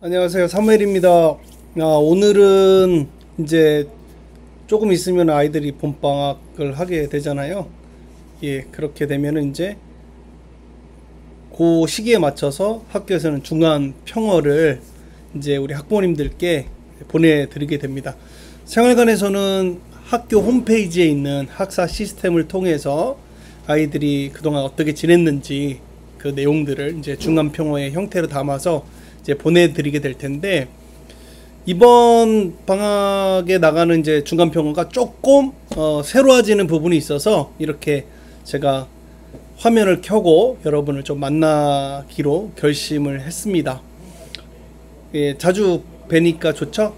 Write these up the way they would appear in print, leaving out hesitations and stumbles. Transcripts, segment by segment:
안녕하세요. 사무엘입니다. 오늘은 이제 조금 있으면 아이들이 봄방학을 하게 되잖아요. 예, 그렇게 되면은 이제 그 시기에 맞춰서 학교에서는 중간 평어를 이제 우리 학부모님들께 보내드리게 됩니다. 생활관에서는 학교 홈페이지에 있는 학사 시스템을 통해서 아이들이 그동안 어떻게 지냈는지 그 내용들을 이제 중간 평어의 형태로 담아서 이제 보내드리게 될 텐데, 이번 방학에 나가는 이제 중간 평어가 조금 새로워지는 부분이 있어서 이렇게 제가 화면을 켜고 여러분을 좀 만나기로 결심을 했습니다. 예, 자주 뵈니까 좋죠?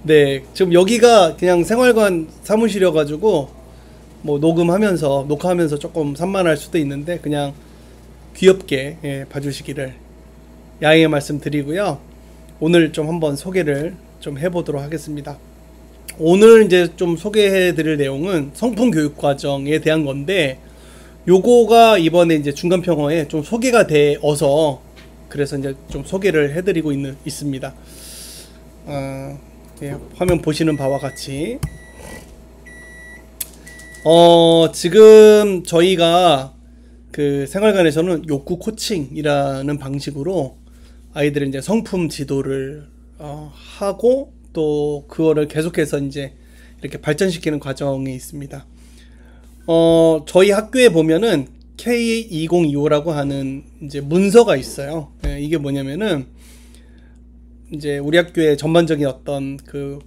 네, 지금 여기가 그냥 생활관 사무실이어가지고 뭐 녹화하면서 조금 산만할 수도 있는데, 그냥 귀엽게 봐주시기를 양해 말씀드리고요. 오늘 좀 한번 소개를 좀 해보도록 하겠습니다. 오늘 이제 좀 소개해드릴 내용은 성품 교육 과정에 대한 건데, 요거가 이번에 이제 중간 평어에 좀 소개가 되어서 그래서 이제 좀 소개를 해드리고 있습니다. 예, 화면 보시는 바와 같이 지금 저희가 그 생활관에서는 욕구 코칭이라는 방식으로 아이들의 이제 성품 지도를 하고, 또 그거를 계속해서 이제 이렇게 발전시키는 과정이 있습니다. 저희 학교에 보면은 K2025라고 하는 이제 문서가 있어요. 예, 이게 뭐냐면은 이제 우리 학교의 전반적인 어떤 그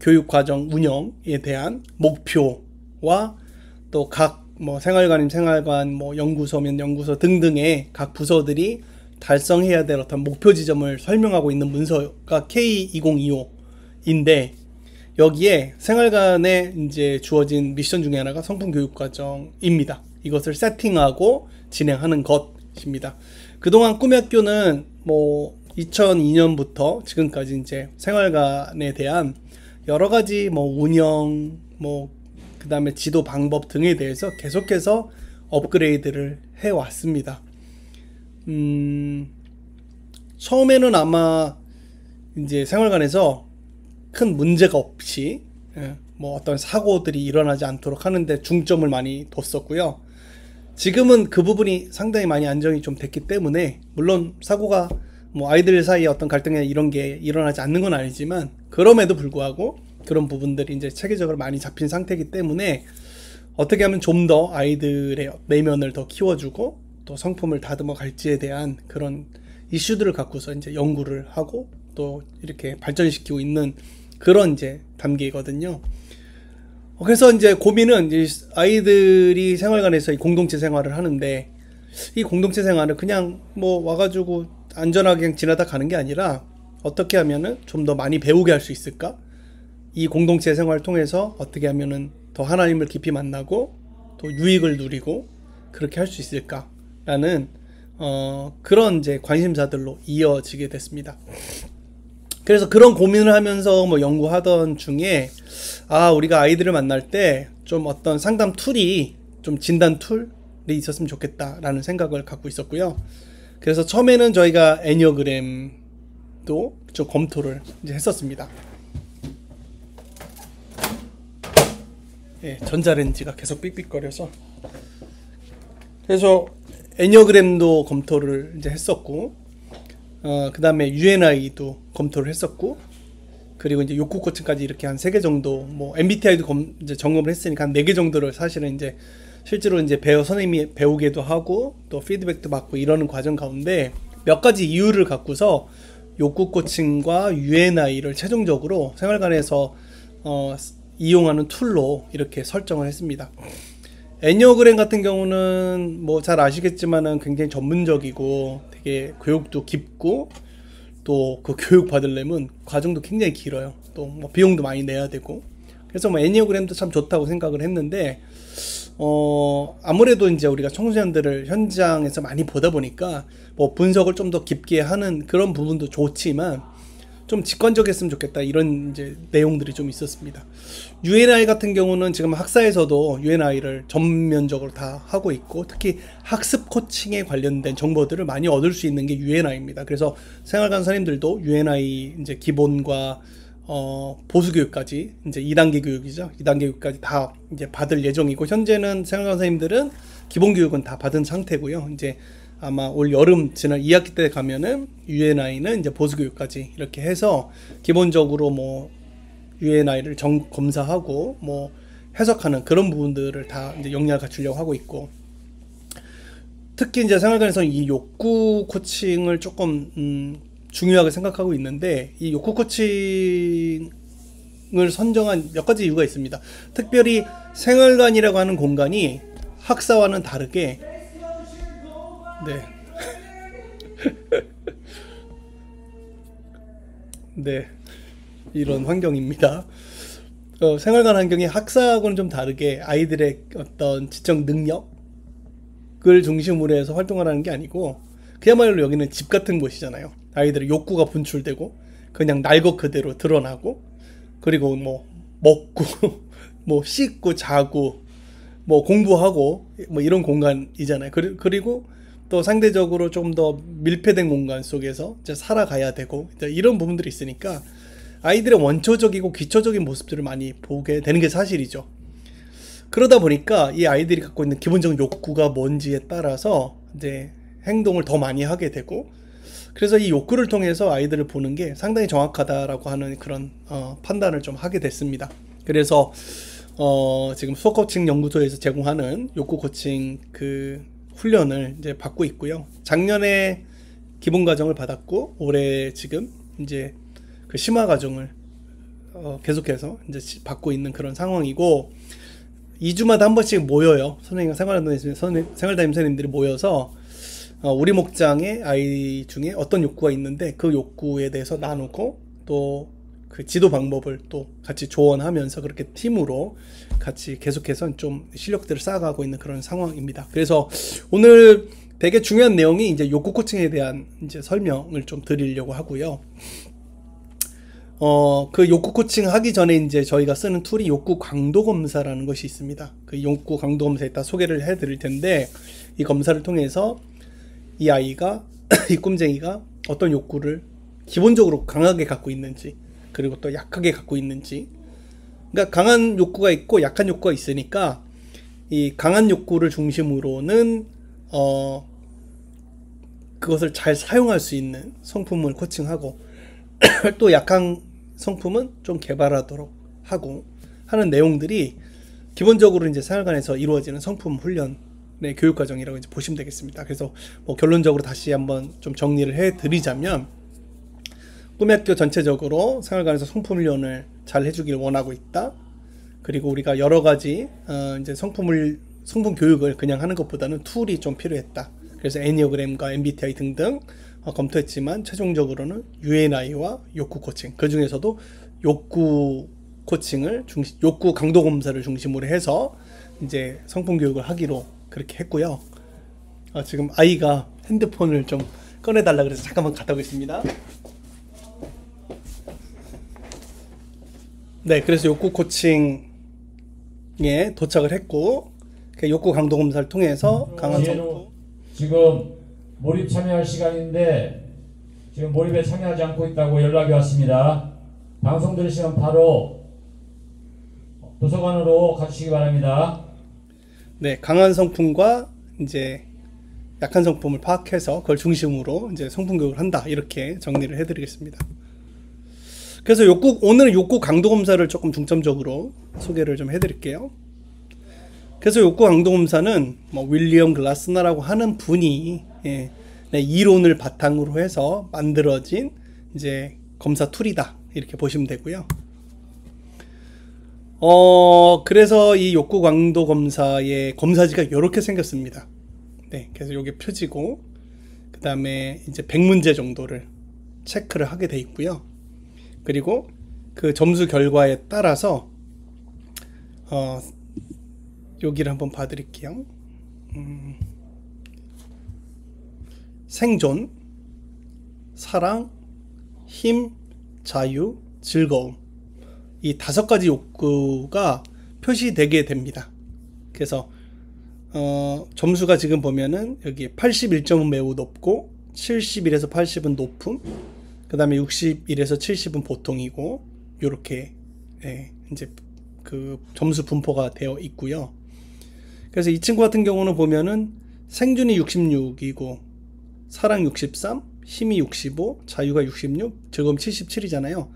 교육 과정 운영에 대한 목표와 또 각 뭐 생활관이면 생활관, 뭐 연구소면 연구소 등등의 각 부서들이 달성해야 될 어떤 목표 지점을 설명하고 있는 문서가 K2025인데, 여기에 생활관에 이제 주어진 미션 중에 하나가 성품 교육 과정입니다. 이것을 세팅하고 진행하는 것입니다. 그동안 꿈의 학교는 뭐 2002년부터 지금까지 이제 생활관에 대한 여러 가지 뭐 운영, 뭐 그 다음에 지도 방법 등에 대해서 계속해서 업그레이드를 해왔습니다. 처음에는 아마 이제 생활관에서 큰 문제가 없이 뭐 어떤 사고들이 일어나지 않도록 하는데 중점을 많이 뒀었고요. 지금은 그 부분이 상당히 많이 안정이 좀 됐기 때문에, 물론 사고가 뭐 아이들 사이에 어떤 갈등이나 이런 게 일어나지 않는 건 아니지만, 그럼에도 불구하고 그런 부분들이 이제 체계적으로 많이 잡힌 상태이기 때문에 어떻게 하면 좀 더 아이들의 내면을 더 키워주고 또 성품을 다듬어 갈지에 대한 그런 이슈들을 갖고서 이제 연구를 하고 또 이렇게 발전시키고 있는 그런 이제 단계거든요. 그래서 이제 고민은 이제 아이들이 생활관에서 이 공동체 생활을 하는데, 이 공동체 생활을 그냥 뭐 와가지고 안전하게 그냥 지나다 가는 게 아니라 어떻게 하면은 좀 더 많이 배우게 할 수 있을까? 이 공동체 생활을 통해서 어떻게 하면은 더 하나님을 깊이 만나고 또 유익을 누리고 그렇게 할 수 있을까라는 그런 이제 관심사들로 이어지게 됐습니다. 그래서 그런 고민을 하면서 뭐 연구하던 중에, 우리가 아이들을 만날 때 좀 어떤 상담 툴이, 좀 진단 툴이 있었으면 좋겠다라는 생각을 갖고 있었고요. 그래서 처음에는 저희가 애니어그램도 좀 검토를 이제 했었습니다. 예, 전자레인지가 계속 삑삑거려서. 그래서 애니어그램도 검토를 이제 했었고, 그 다음에 UNI도 검토를 했었고, 그리고 이제 욕구 코칭까지 이렇게 한 3개 정도, 뭐 MBTI도 이제 점검을 했으니까 한 4개 정도를 사실은 이제 실제로 이제 선생님이 배우기도 하고 또 피드백도 받고 이러는 과정 가운데 몇 가지 이유를 갖고서 욕구 코칭과 UNI를 최종적으로 생활관에서 이용하는 툴로 이렇게 설정을 했습니다. 애니어그램 같은 경우는 뭐 잘 아시겠지만은 굉장히 전문적이고 되게 교육도 깊고, 또 그 교육 받으려면 과정도 굉장히 길어요. 또 뭐 비용도 많이 내야 되고. 그래서 뭐 애니어그램도 참 좋다고 생각을 했는데, 아무래도 이제 우리가 청소년들을 현장에서 많이 보다 보니까 뭐 분석을 좀 더 깊게 하는 그런 부분도 좋지만, 좀 직관적이었으면 좋겠다 이런 이제 내용들이 좀 있었습니다. UNI 같은 경우는 지금 학사에서도 UNI를 전면적으로 다 하고 있고 특히 학습 코칭에 관련된 정보들을 많이 얻을 수 있는 게 UNI입니다. 그래서 생활관 선생님들도 UNI 이제 기본과 보수 교육까지 이제 2단계 교육이죠. 2단계 교육까지 다 이제 받을 예정이고 현재는 생활관 선생님들은 기본 교육은 다 받은 상태고요. 이제 아마 올 여름 지난 2학기 때 가면은 UNI는 이제 보수 교육까지 이렇게 해서 기본적으로 뭐 UNI를 검사하고 뭐 해석하는 그런 부분들을 다 이제 역량을 갖추려고 하고 있고 특히 이제 생활관에서는 이 욕구 코칭을 조금 중요하게 생각하고 있는데 이 욕구 코칭을 선정한 몇 가지 이유가 있습니다. 특별히 생활관이라고 하는 공간이 학사와는 다르게 네. 네. 이런 환경입니다. 생활관 환경이 학사하고는 좀 다르게 아이들의 어떤 지적 능력을 중심으로 해서 활동을 하는 게 아니고 그야말로 여기는 집 같은 곳이잖아요. 아이들의 욕구가 분출되고 그냥 날 것 그대로 드러나고 그리고 뭐 먹고 뭐 씻고 자고 뭐 공부하고 뭐 이런 공간이잖아요. 그리고 또 상대적으로 좀 더 밀폐된 공간 속에서 이제 살아가야 되고 이런 부분들이 있으니까 아이들의 원초적이고 기초적인 모습들을 많이 보게 되는 게 사실이죠. 그러다 보니까 이 아이들이 갖고 있는 기본적인 욕구가 뭔지에 따라서 이제 행동을 더 많이 하게 되고 그래서 이 욕구를 통해서 아이들을 보는 게 상당히 정확하다라고 하는 그런 판단을 좀 하게 됐습니다. 그래서 지금 수학 코칭 연구소에서 제공하는 욕구 코칭 그 훈련을 이제 받고 있고요. 작년에 기본 과정을 받았고 올해 지금 이제 그 심화 과정을 계속해서 이제 받고 있는 그런 상황이고 2주마다 한 번씩 모여요. 선생님 생활담임 선생님들이 모여서 우리 목장의 아이 중에 어떤 욕구가 있는데 그 욕구에 대해서 나누고 또 그 지도 방법을 또 같이 조언하면서 그렇게 팀으로 같이 계속해서 좀 실력들을 쌓아가고 있는 그런 상황입니다. 그래서 오늘 되게 중요한 내용이 이제 욕구 코칭에 대한 이제 설명을 좀 드리려고 하고요. 그 욕구 코칭 하기 전에 이제 저희가 쓰는 툴이 욕구 강도 검사라는 것이 있습니다. 그 욕구 강도 검사에 따라 소개를 해 드릴 텐데 이 검사를 통해서 이 아이가 이 꿈쟁이가 어떤 욕구를 기본적으로 강하게 갖고 있는지 그리고 또 약하게 갖고 있는지 그러니까 강한 욕구가 있고 약한 욕구가 있으니까 이 강한 욕구를 중심으로는 그것을 잘 사용할 수 있는 성품을 코칭하고 또 약한 성품은 좀 개발하도록 하고 하는 내용들이 기본적으로 이제 생활관에서 이루어지는 성품 훈련의 교육 과정이라고 이제 보시면 되겠습니다. 그래서 뭐 결론적으로 다시 한번 좀 정리를 해 드리자면 꿈의학교 전체적으로 생활관에서 성품 훈련을 잘 해주길 원하고 있다. 그리고 우리가 여러 가지 이제 성품 교육을 그냥 하는 것보다는 툴이 좀 필요했다. 그래서 애니어그램과 MBTI 등등 검토했지만 최종적으로는 UNI와 욕구 코칭 그 중에서도 욕구 코칭을 욕구 강도 검사를 중심으로 해서 이제 성품 교육을 하기로 그렇게 했고요. 지금 아이가 핸드폰을 좀 꺼내달라 그래서 잠깐만 갔다 오겠습니다. 네, 그래서 욕구 코칭에 도착을 했고 그 욕구 강도 검사를 통해서 강한 성품 지금 몰입 참여할 시간인데 지금 몰입에 참여하지 않고 있다고 연락이 왔습니다. 방송 들으시면 바로 도서관으로 가주시기 바랍니다. 네, 강한 성품과 이제 약한 성품을 파악해서 그걸 중심으로 이제 성품 교육을 한다 이렇게 정리를 해드리겠습니다. 그래서 오늘은 욕구 강도 검사를 조금 중점적으로 소개를 좀 해드릴게요. 그래서 욕구 강도 검사는 뭐 윌리엄 글라스너라고 하는 분이 네, 이론을 바탕으로 해서 만들어진 이제 검사 툴이다 이렇게 보시면 되고요. 그래서 이 욕구 강도 검사의 검사지가 이렇게 생겼습니다. 네, 그래서 요게 표지고 그 다음에 이제 100문제 정도를 체크를 하게 돼 있고요. 그리고 그 점수 결과에 따라서 여기를 한번 봐드릴게요. 생존, 사랑, 힘, 자유, 즐거움. 이 5가지 욕구가 표시되게 됩니다. 그래서 점수가 지금 보면은 여기 81점은 매우 높고 71에서 80은 높음, 그 다음에 61에서 70은 보통이고, 요렇게 이제 그 점수 분포가 되어 있고요. 그래서 이 친구 같은 경우는 보면은 생존이 66이고 사랑 63, 힘이 65, 자유가 66, 즐거움 77이잖아요.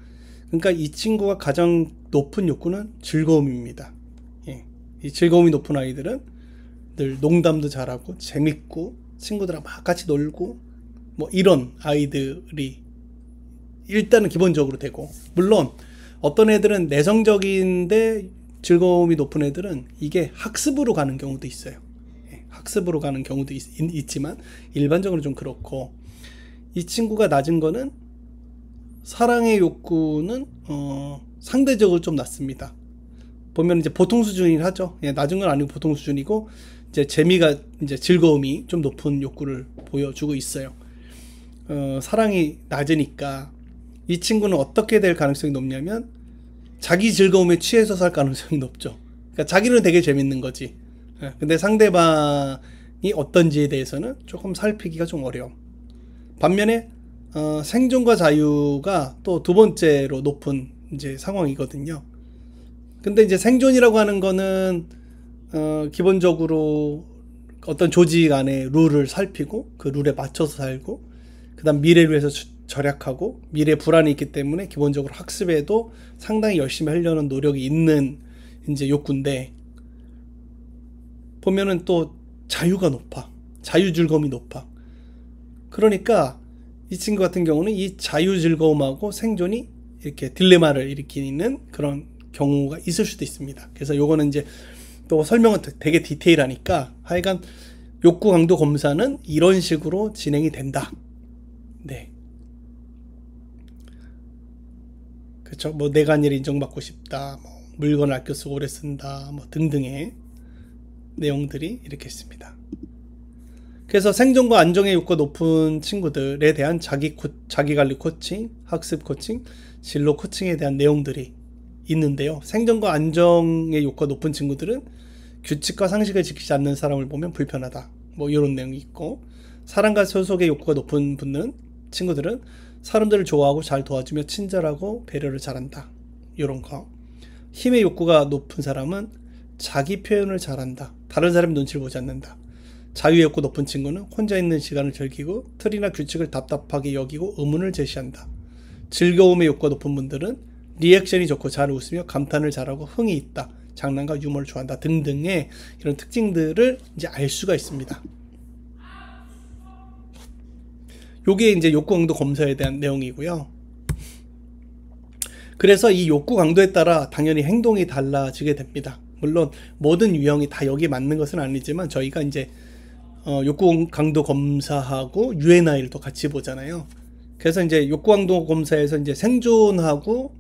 그러니까 이 친구가 가장 높은 욕구는 즐거움입니다. 이 즐거움이 높은 아이들은 늘 농담도 잘하고 재밌고 친구들하고 막 같이 놀고 뭐 이런 아이들이 일단은 기본적으로 되고, 물론 어떤 애들은 내성적인데 즐거움이 높은 애들은 이게 학습으로 가는 경우도 있어요. 학습으로 가는 경우도 있지만 일반적으로 좀 그렇고, 이 친구가 낮은 거는 사랑의 욕구는 상대적으로 좀 낮습니다. 보면 이제 보통 수준이긴 하죠. 낮은 건 아니고 보통 수준이고, 이제 재미가 이제 즐거움이 좀 높은 욕구를 보여주고 있어요. 사랑이 낮으니까 이 친구는 어떻게 될 가능성이 높냐면 자기 즐거움에 취해서 살 가능성이 높죠. 그러니까 자기는 되게 재밌는 거지. 근데 상대방이 어떤지에 대해서는 조금 살피기가 좀 어려워. 반면에 생존과 자유가 또 두 번째로 높은 이제 상황이거든요. 근데 이제 생존이라고 하는 거는 기본적으로 어떤 조직 안에 룰을 살피고 그 룰에 맞춰서 살고, 그 다음 미래를 위해서 절약하고, 미래 불안이 있기 때문에 기본적으로 학습에도 상당히 열심히 하려는 노력이 있는 이제 욕구인데, 보면은 또 자유가 높아. 자유 즐거움이 높아. 그러니까 이 친구 같은 경우는 이 자유 즐거움하고 생존이 이렇게 딜레마를 일으키는 그런 경우가 있을 수도 있습니다. 그래서 요거는 이제 또 설명은 되게 디테일하니까, 하여간 욕구 강도 검사는 이런 식으로 진행이 된다. 네. 그쵸? 뭐 내가 한 일 인정받고 싶다, 뭐 물건을 아껴 쓰고 오래 쓴다, 뭐 등등의 내용들이 이렇게 있습니다. 그래서 생존과 안정의 욕구가 높은 친구들에 대한 자기관리 코칭, 학습 코칭, 진로 코칭에 대한 내용들이 있는데요. 생존과 안정의 욕구가 높은 친구들은 규칙과 상식을 지키지 않는 사람을 보면 불편하다, 뭐 이런 내용이 있고, 사랑과 소속의 욕구가 높은 친구들은 사람들을 좋아하고 잘 도와주며 친절하고 배려를 잘한다, 이런 거. 힘의 욕구가 높은 사람은 자기 표현을 잘한다, 다른 사람의 눈치를 보지 않는다. 자유의 욕구 높은 친구는 혼자 있는 시간을 즐기고 틀이나 규칙을 답답하게 여기고 의문을 제시한다. 즐거움의 욕구가 높은 분들은 리액션이 좋고 잘 웃으며 감탄을 잘하고 흥이 있다, 장난과 유머를 좋아한다 등등의 이런 특징들을 이제 알 수가 있습니다. 요게 이제 욕구 강도 검사에 대한 내용이고요. 그래서 이 욕구 강도에 따라 당연히 행동이 달라지게 됩니다. 물론 모든 유형이 다 여기에 맞는 것은 아니지만, 저희가 이제 욕구 강도 검사하고 UNI를 또 같이 보잖아요. 그래서 이제 욕구 강도 검사에서 이제 생존하고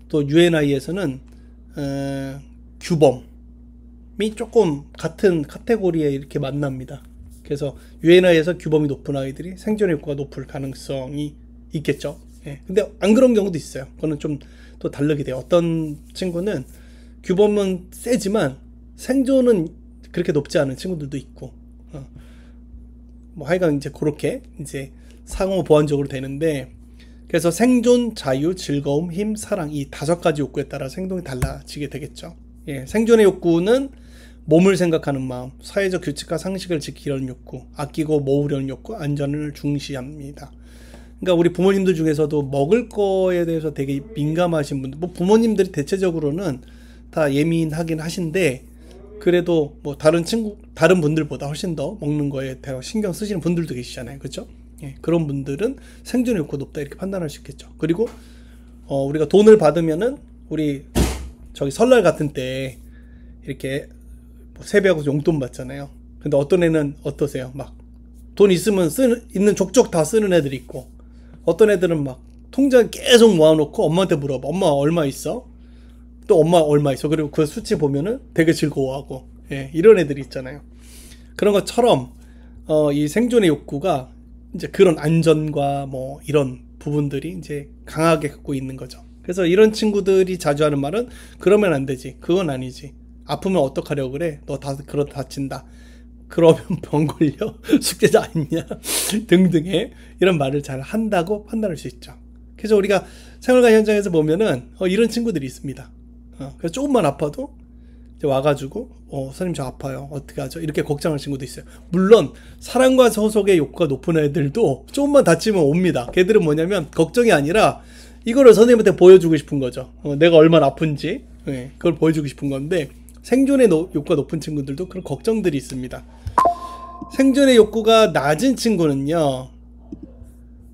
또 UNI에서는 규범이 조금 같은 카테고리에 이렇게 만납니다. 그래서 UNI에서 규범이 높은 아이들이 생존 욕구가 높을 가능성이 있겠죠. 근데 안 그런 경우도 있어요. 그거는 좀 또 다르게 돼요. 어떤 친구는 규범은 세지만 생존은 그렇게 높지 않은 친구들도 있고, 뭐 하여간 이제 그렇게 이제 상호 보완적으로 되는데, 그래서 생존, 자유, 즐거움, 힘, 사랑, 이 5가지 욕구에 따라 행동이 달라지게 되겠죠. 생존의 욕구는 몸을 생각하는 마음, 사회적 규칙과 상식을 지키려는 욕구, 아끼고 모으려는 욕구, 안전을 중시합니다. 그러니까 우리 부모님들 중에서도 먹을 거에 대해서 되게 민감하신 분들, 뭐 부모님들이 대체적으로는 다 예민하긴 하신데, 그래도 뭐 다른 분들보다 훨씬 더 먹는 거에 대해 신경 쓰시는 분들도 계시잖아요. 그렇죠? 그런 분들은 생존 욕구가 높다, 이렇게 판단할 수 있겠죠. 그리고 우리가 돈을 받으면은 우리 저기 설날 같은 때 이렇게 뭐 세배하고 용돈 받잖아요. 근데 어떤 애는 어떠세요? 막 돈 있으면 있는 족족 다 쓰는 애들이 있고, 어떤 애들은 막 통장에 계속 모아놓고 엄마한테 물어봐. 엄마 얼마 있어? 또 엄마 얼마 있어? 그리고 그 수치 보면은 되게 즐거워하고, 이런 애들이 있잖아요. 그런 것처럼 이 생존의 욕구가 이제 그런 안전과 뭐 이런 부분들이 이제 강하게 갖고 있는 거죠. 그래서 이런 친구들이 자주 하는 말은 그러면 안 되지. 그건 아니지. 아프면 어떡하려고 그래? 너 그러다 다친다. 그러면 병 걸려? 숙제자 아니냐? 등등의 이런 말을 잘 한다고 판단할 수 있죠. 그래서 우리가 생활관 현장에서 보면은 이런 친구들이 있습니다. 그래서 조금만 아파도 이제 와가지고 선생님 저 아파요. 어떻게 하죠? 이렇게 걱정할 친구도 있어요. 물론 사랑과 소속의 욕구가 높은 애들도 조금만 다치면 옵니다. 걔들은 뭐냐면 걱정이 아니라 이거를 선생님한테 보여주고 싶은 거죠. 내가 얼마나 아픈지 그걸 보여주고 싶은 건데 생존의 욕구가 높은 친구들도 그런 걱정들이 있습니다. 생존의 욕구가 낮은 친구는요,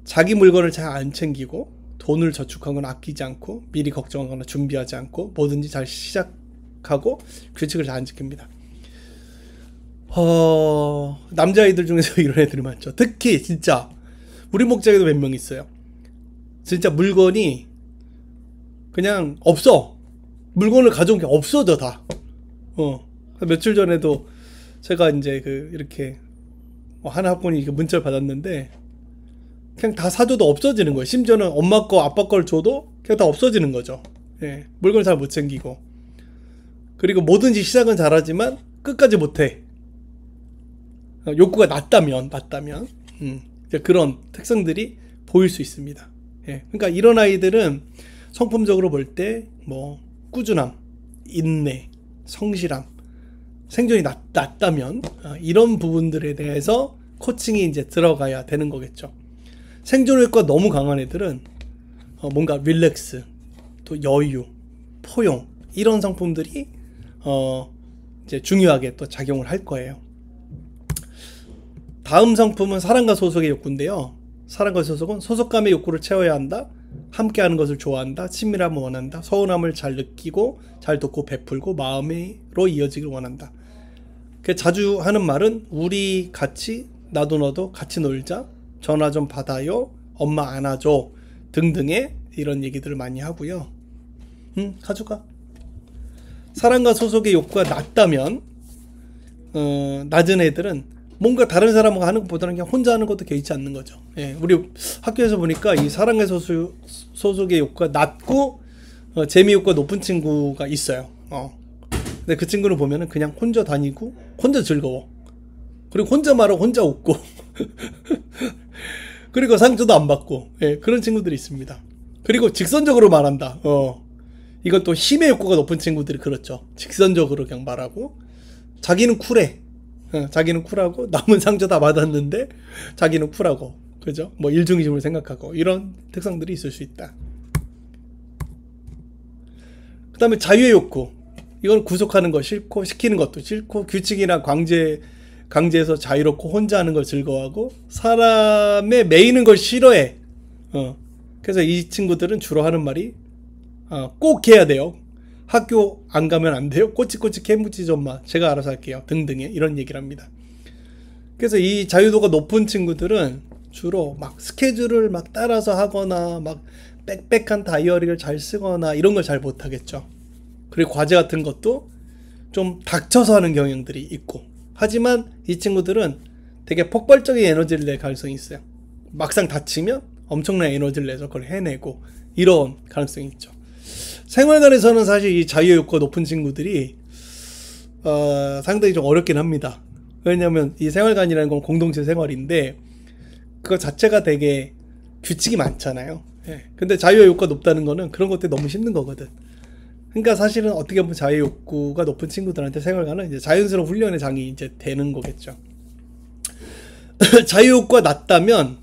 자기 물건을 잘 안 챙기고 돈을 저축하거나 아끼지 않고 미리 걱정하거나 준비하지 않고 뭐든지 잘 시작하고 규칙을 잘 안 지킵니다. 남자아이들 중에서 이런 애들이 많죠. 특히 진짜 우리 목장에도 몇 명 있어요. 진짜 물건이 그냥 없어. 물건을 가져온 게 없어져 다. 며칠 전에도 제가 이제 이렇게 하나 학번이 문자를 받았는데 그냥 다 사줘도 없어지는 거예요. 심지어는 엄마 거 아빠 걸 줘도 그냥 다 없어지는 거죠. 예, 물건을 잘 못 챙기고 그리고 뭐든지 시작은 잘하지만 끝까지 못해. 욕구가 낮다면 이제 그런 특성들이 보일 수 있습니다. 예, 그러니까 이런 아이들은 성품적으로 볼 때 뭐 꾸준함, 인내, 성실함, 생존이 낮다면 이런 부분들에 대해서 코칭이 이제 들어가야 되는 거겠죠. 생존효과가 너무 강한 애들은 뭔가 릴렉스, 또 여유, 포용 이런 성품들이 이제 중요하게 또 작용을 할 거예요. 다음 성품은 사랑과 소속의 욕구인데요. 사랑과 소속은 소속감의 욕구를 채워야 한다. 함께하는 것을 좋아한다. 친밀함을 원한다. 서운함을 잘 느끼고 잘 돕고 베풀고 마음으로 이어지길 원한다. 자주 하는 말은 우리 같이 나도 너도 같이 놀자. 전화 좀 받아요. 엄마 안아줘. 등등의 이런 얘기들을 많이 하고요. 가져가. 사랑과 소속의 욕구가 낮다면 낮은 애들은 뭔가 다른 사람과 하는 것보다는 그냥 혼자 하는 것도 개의치 않는 거죠. 예, 우리 학교에서 보니까 이 사랑의 소속의 욕구가 낮고 재미 욕구가 높은 친구가 있어요. 근데 그 친구를 보면은 그냥 혼자 다니고 혼자 즐거워. 그리고 혼자 말하고 혼자 웃고 그리고 상처도 안 받고 그런 친구들이 있습니다. 그리고 직선적으로 말한다. 이건 또 힘의 욕구가 높은 친구들이 그렇죠. 직선적으로 그냥 말하고 자기는 쿨해. 자기는 쿨하고 남은 상처 다 받았는데 자기는 쿨하고 그죠? 뭐 일중심을 생각하고 이런 특성들이 있을 수 있다. 그 다음에 자유의 욕구. 이건 구속하는 거 싫고 시키는 것도 싫고 규칙이나 강제해서 자유롭고 혼자 하는 걸 즐거워하고 사람에 매이는 걸 싫어해. 그래서 이 친구들은 주로 하는 말이 꼭 해야 돼요. 학교 안 가면 안 돼요. 꼬치꼬치 캐묻지 엄마. 제가 알아서 할게요. 등등의 이런 얘기를 합니다. 그래서 이 자유도가 높은 친구들은 주로 막 스케줄을 막 따라서 하거나 막 빽빽한 다이어리를 잘 쓰거나 이런 걸 잘 못하겠죠. 그리고 과제 같은 것도 좀 닥쳐서 하는 경향들이 있고 하지만 이 친구들은 되게 폭발적인 에너지를 낼 가능성이 있어요. 막상 다치면 엄청난 에너지를 내서 그걸 해내고 이런 가능성이 있죠. 생활관에서는 사실 이 자유의 욕구가 높은 친구들이 상당히 좀 어렵긴 합니다. 왜냐하면 이 생활관이라는 건 공동체 생활인데 그거 자체가 되게 규칙이 많잖아요. 근데 자유의 욕구가 높다는 거는 그런 것들이 너무 힘든 거거든. 그러니까 사실은 어떻게 보면 자유의 욕구가 높은 친구들한테 생활관은 이제 자연스러운 훈련의 장이 이제 되는 거겠죠. 자유의 욕구가 낮다면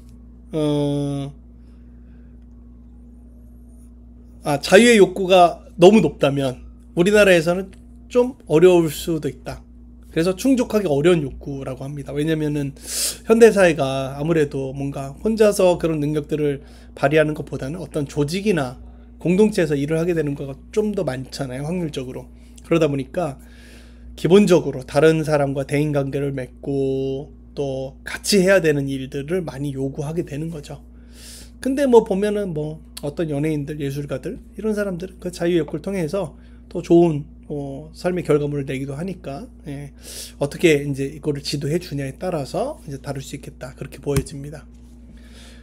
자유의 욕구가 너무 높다면 우리나라에서는 좀 어려울 수도 있다. 그래서 충족하기 어려운 욕구라고 합니다. 왜냐면은 현대사회가 아무래도 뭔가 혼자서 그런 능력들을 발휘하는 것보다는 어떤 조직이나 공동체에서 일을 하게 되는 거가 좀 더 많잖아요. 확률적으로. 그러다 보니까 기본적으로 다른 사람과 대인관계를 맺고 또 같이 해야 되는 일들을 많이 요구하게 되는 거죠. 근데 뭐 보면은 뭐 어떤 연예인들, 예술가들 이런 사람들은 그 자유의 욕구를 통해서 또 좋은 삶의 결과물을 내기도 하니까 어떻게 이제 이거를 지도해 주냐에 따라서 이제 다룰 수 있겠다 그렇게 보여집니다.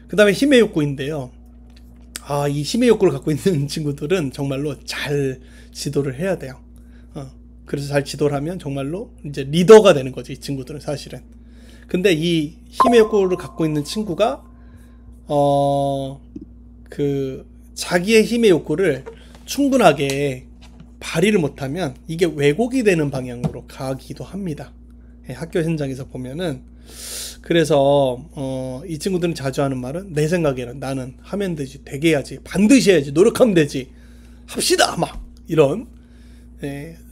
그 다음에 힘의 욕구인데요. 이 힘의 욕구를 갖고 있는 친구들은 정말로 잘 지도를 해야 돼요. 그래서 잘 지도를 하면 정말로 이제 리더가 되는 거죠, 이 친구들은 사실은. 근데 이 힘의 욕구를 갖고 있는 친구가 자기의 힘의 욕구를 충분하게 발휘를 못하면 이게 왜곡이 되는 방향으로 가기도 합니다. 학교 현장에서 보면은. 그래서 이 친구들은 자주 하는 말은, 내 생각에는 나는 하면 되지, 되게 해야지, 반드시 해야지, 노력하면 되지, 합시다, 막 이런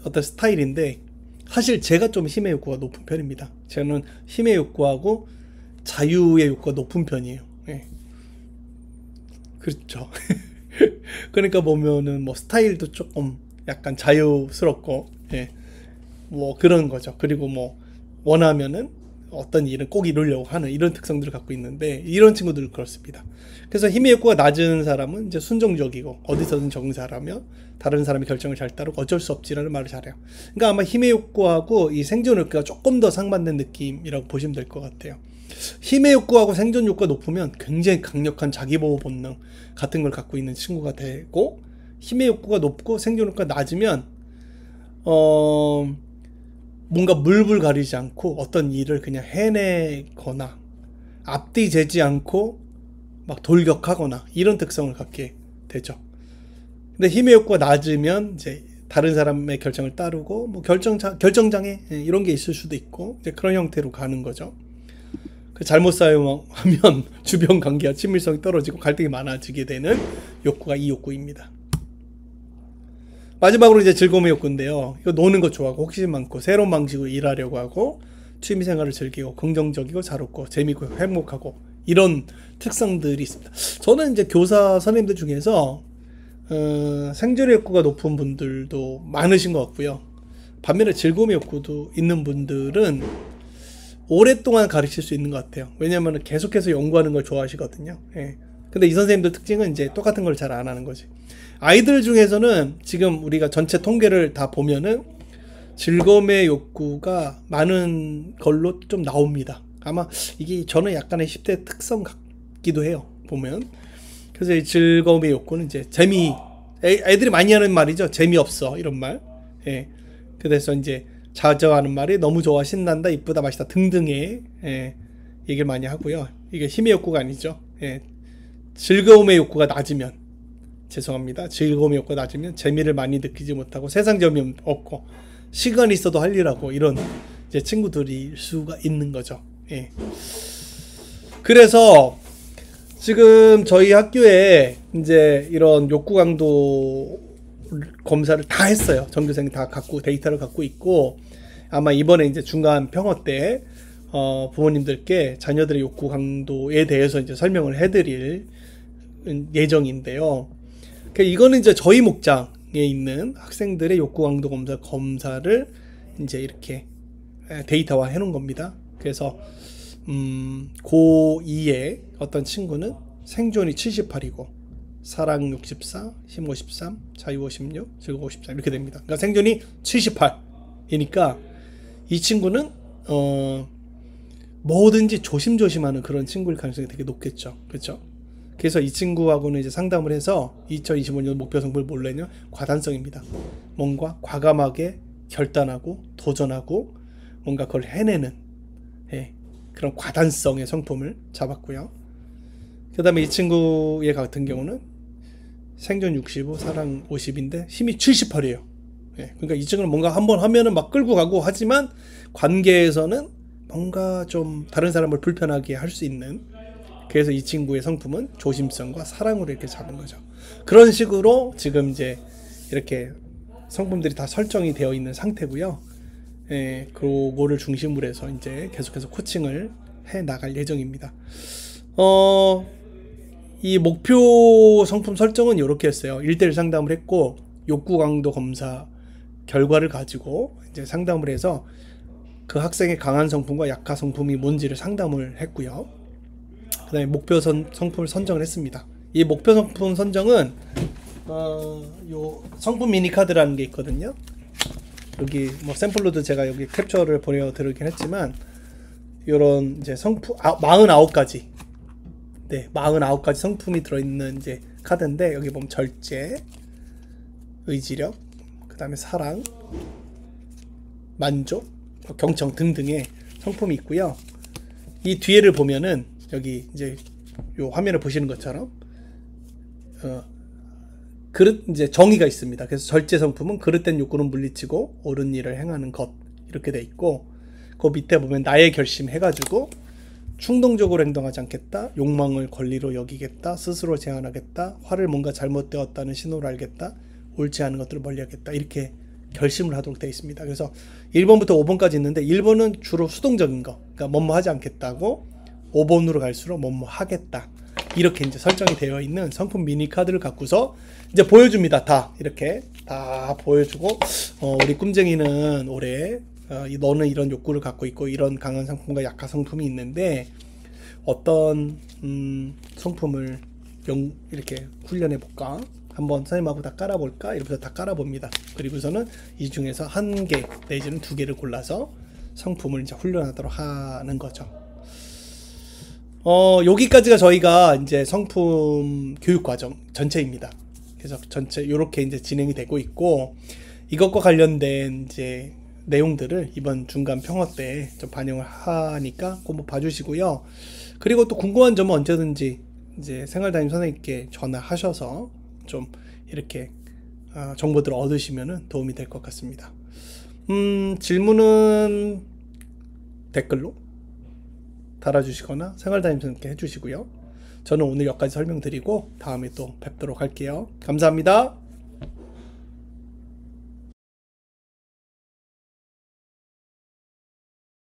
어떤 스타일인데, 사실 제가 좀 힘의 욕구가 높은 편입니다. 저는 힘의 욕구하고 자유의 욕구가 높은 편이에요. 그렇죠. 그러니까 보면은 뭐 스타일도 조금 약간 자유스럽고, 뭐 그런 거죠. 그리고 뭐 원하면은 어떤 일은 꼭 이루려고 하는 이런 특성들을 갖고 있는데, 이런 친구들은 그렇습니다. 그래서 힘의 욕구가 낮은 사람은 이제 순종적이고 어디서든 정사라며 다른 사람의 결정을 잘 따르고 어쩔 수 없지라는 말을 잘해요. 그러니까 아마 힘의 욕구하고 이 생존 욕구가 조금 더 상반된 느낌이라고 보시면 될 것 같아요. 힘의 욕구하고 생존 욕구가 높으면 굉장히 강력한 자기보호 본능 같은 걸 갖고 있는 친구가 되고, 힘의 욕구가 높고 생존 욕구가 낮으면 뭔가 물불 가리지 않고 어떤 일을 그냥 해내거나 앞뒤 재지 않고 막 돌격하거나 이런 특성을 갖게 되죠. 근데 힘의 욕구가 낮으면 이제 다른 사람의 결정을 따르고 뭐 결정장애 이런 게 있을 수도 있고, 이제 그런 형태로 가는 거죠. 잘못 사용하면 주변 관계와 친밀성이 떨어지고 갈등이 많아지게 되는 욕구가 이 욕구입니다. 마지막으로 이제 즐거움의 욕구인데요. 이거 노는 거 좋아하고 호기심 많고 새로운 방식으로 일하려고 하고 취미생활을 즐기고 긍정적이고 자롭고 재미있고 행복하고 이런 특성들이 있습니다. 저는 이제 교사 선생님들 중에서 생존의 욕구가 높은 분들도 많으신 것 같고요. 반면에 즐거움의 욕구도 있는 분들은 오랫동안 가르칠 수 있는 것 같아요. 왜냐하면 계속해서 연구하는 걸 좋아하시거든요. 근데 이 선생님들 특징은 이제 똑같은 걸 잘 안 하는 거지. 아이들 중에서는 지금 우리가 전체 통계를 다 보면은 즐거움의 욕구가 많은 걸로 좀 나옵니다. 아마 이게 저는 약간의 10대 특성 같기도 해요, 보면. 그래서 이 즐거움의 욕구는 이제 애들이 많이 하는 말이죠. 재미없어, 이런 말. 그래서 이제 자주 하는 말이 너무 좋아, 신난다, 이쁘다, 맛있다 등등의 얘기를 많이 하고요. 이게 힘의 욕구가 아니죠. 즐거움의 욕구가 낮으면, 죄송합니다, 즐거움의 욕구가 낮으면 재미를 많이 느끼지 못하고 세상 점이 없고 시간이 있어도 할 일하고 이런 이제 친구들일 수가 있는 거죠. 그래서 지금 저희 학교에 이제 이런 욕구 강도 검사를 다 했어요. 전교생이 다 데이터를 갖고 있고, 아마 이번에 이제 중간 평어 때 부모님들께 자녀들의 욕구 강도에 대해서 이제 설명을 해드릴 예정인데요. 이거는 이제 저희 목장에 있는 학생들의 욕구 강도 검사를 이제 이렇게 데이터화 해놓은 겁니다. 그래서 고2의 어떤 친구는 생존이 78이고 사랑 64, 힘 53, 자유 56, 즐거움 54 이렇게 됩니다. 그러니까 생존이 78이니까 이 친구는 뭐든지 조심조심하는 그런 친구일 가능성이 되게 높겠죠. 그렇죠? 그래서 이 친구하고는 이제 상담을 해서 2025년 목표 성분을 뭘로 과단성입니다. 뭔가 과감하게 결단하고 도전하고 뭔가 그걸 해내는 그런 과단성의 성품을 잡았고요. 그 다음에 이 친구의 같은 경우는 생존 65, 사랑 50인데 힘이 78이에요. 그러니까 이 친구는 뭔가 한번 하면은 막 끌고 가고, 하지만 관계에서는 뭔가 좀 다른 사람을 불편하게 할 수 있는, 그래서 이 친구의 성품은 조심성과 사랑으로 이렇게 잡은 거죠. 그런 식으로 지금 이제 이렇게 성품들이 다 설정이 되어 있는 상태고요. 그거를 중심으로 해서 이제 계속해서 코칭을 해 나갈 예정입니다. 이 목표 성품 설정은 이렇게 했어요. 1대1 상담을 했고, 욕구 강도 검사 결과를 가지고 이제 상담을 해서 그 학생의 강한 성품과 약한 성품이 뭔지를 상담을 했고요. 그 다음에 목표 성품을 선정을 했습니다. 이 목표 성품 선정은 요 성품 미니카드라는 게 있거든요. 여기 뭐 샘플로도 제가 여기 캡처를 보내드리긴 했지만, 요런 이제 성품 49가지 49가지 성품이 들어있는 이제 카드인데 여기 보면 절제, 의지력, 그 다음에 사랑, 만족, 경청 등등의 성품이 있고요. 이 뒤에를 보면은 여기 이제 요 화면을 보시는 것처럼 그릇 이제 정의가 있습니다. 그래서 절제 성품은 그릇된 욕구는 물리치고 옳은 일을 행하는 것 이렇게 돼 있고, 그 밑에 보면 나의 결심 해가지고 충동적으로 행동하지 않겠다, 욕망을 권리로 여기겠다, 스스로 제한하겠다, 화를 뭔가 잘못되었다는 신호를 알겠다, 옳지 않은 것들을 멀리하겠다, 이렇게 결심을 하도록 되어 있습니다. 그래서 1번부터 5번까지 있는데 1번은 주로 수동적인 거, 그러니까 뭐뭐 하지 않겠다고, 5번으로 갈수록 뭐뭐 하겠다, 이렇게 이제 설정이 되어 있는 성품 미니 카드를 갖고서 이제 보여줍니다. 다 이렇게 다 보여주고, 우리 꿈쟁이는 올해 너는 이런 욕구를 갖고 있고 이런 강한 성품과 약한 성품이 있는데 어떤 성품을 이렇게 훈련해 볼까, 한번 선생님하고 다 깔아볼까, 이러면서 다 깔아봅니다. 그리고서는 이 중에서 한 개 내지는 두 개를 골라서 성품을 이제 훈련하도록 하는 거죠. 여기까지가 저희가 이제 성품 교육 과정 전체입니다. 그래서 전체 이렇게 이제 진행이 되고 있고, 이것과 관련된 이제 내용들을 이번 중간 평화 때 좀 반영을 하니까 꼭 한번 봐주시고요. 그리고 또 궁금한 점은 언제든지 이제 생활담임 선생님께 전화하셔서 좀 이렇게 정보들을 얻으시면 도움이 될 것 같습니다. 질문은 댓글로 달아주시거나 생활담임 선생님께 해주시고요. 저는 오늘 여기까지 설명드리고 다음에 또 뵙도록 할게요. 감사합니다.